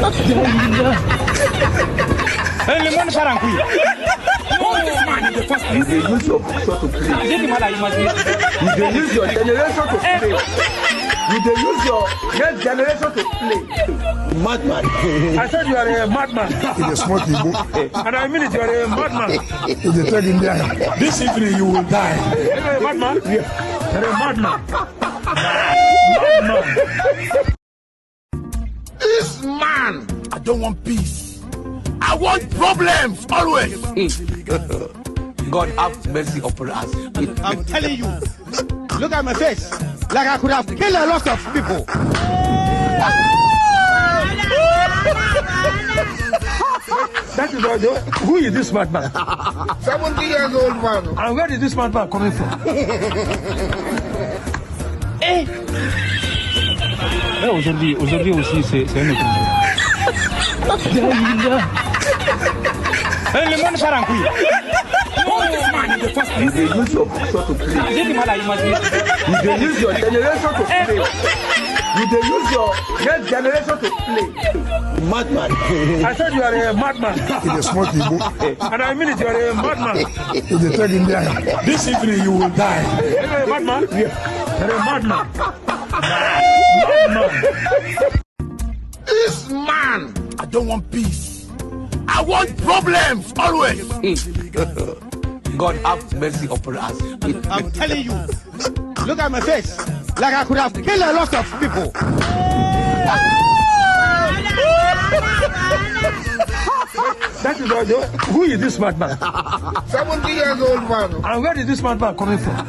Le monde part en couille. You dey use your picture to play. Is it the man that you must be? You dey use your generation to play. You dey use your next generation to play. Madman. I said you are a madman. In a small Igbo. And I mean it, you are a madman. In the third India. This evening you will die. You are a madman? Yeah. You are a madman. Madman. This man, I don't want peace. I want problems always. God have mercy upon us. I'm telling you. Look at my face. Like I could have killed a lot of people. That is who is this madman? 70 years old man. And where is this madman coming from? Aujourd'hui aussi, c'est un autre jour. Le monde part en couille. You dey use your picture to play. Is it the man that you must be? You dey use your generation to play. You dey use your next generation to play. Madman. I said you are a madman. In a small Igbo. And I mean it, you are a madman. In the third India. This evening you will die. You are a madman? Yeah. You are a madman. Madman. This man, I don't want peace. I want problems always. God have mercy upon us. I'm telling you. Look at my face. Like I could have killed a lot of people. That is who is this madman? 70 years old man. And where is this madman coming from?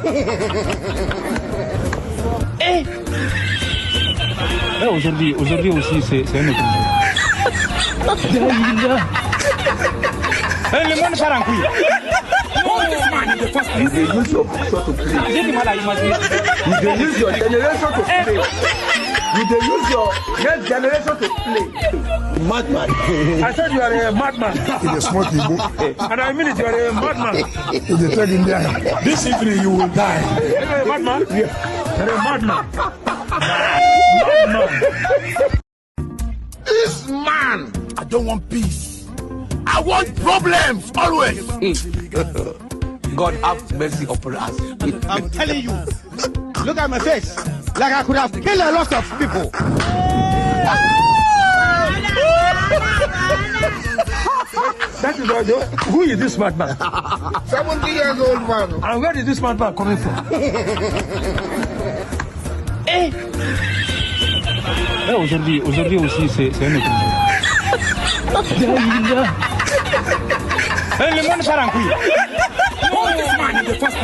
Aujourd'hui aussi, c'est un autre jour. Le monde part en couille. You dey use your picture to play. Is it the man that you must be? You dey use your generation to play. You dey use your next generation to play. Madman. I said you are a madman. In a small Igbo. And I mean it, you are a madman. In the third India. This evening you will die. You are a madman? Yeah. You are a madman. Madman. This man, I don't want peace. I want problems always. God have mercy upon us. I'm telling you. Look at my face. Like I could have killed a lot of people. That is who is this madman? 70 years old man. And where is this madman coming from? Aujourd'hui aussi, c'est un autre jour. Le monde part en couille.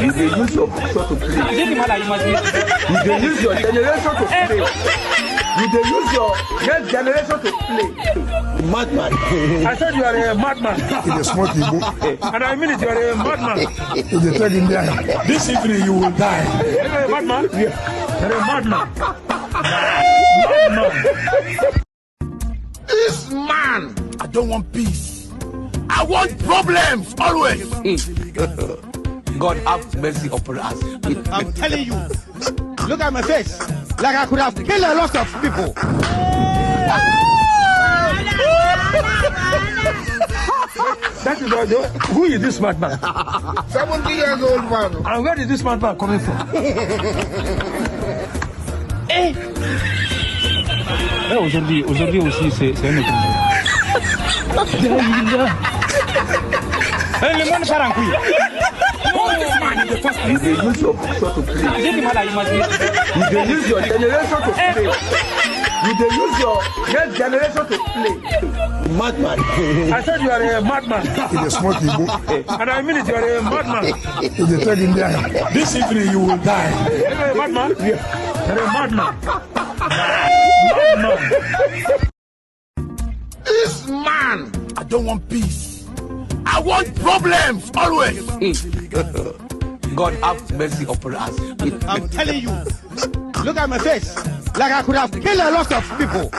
You dey use your picture to play. Is it the man that you must be? You dey use your generation to play. You dey use your next generation to play. Madman. I said you are a madman. In a small Igbo. And I mean it, you are a madman. In the third India. This evening you will die. You are a madman? Yeah. You are a madman. Madman. This man, I don't want peace. I want problems always. God have mercy upon us. I'm telling you. Look at my face. Like I could have killed a lot of people. That is who is this madman? 70 years old man. And where is this madman coming from? Aujourd'hui aussi, c'est un autre jour. Le monde part en couille. You dey use your picture to play. Is it the man that you must be? You dey use your generation to play. You dey use your next generation to play. Madman. I said you are a madman. In a small Igbo. And I mean it, you are a madman. In the third India. This evening you will die. You are a madman? Yeah. You are a madman. Madman. This man, I don't want peace. I want problems always. God have mercy upon us. I'm telling you. Look at my face. Like I could have killed a lot of people.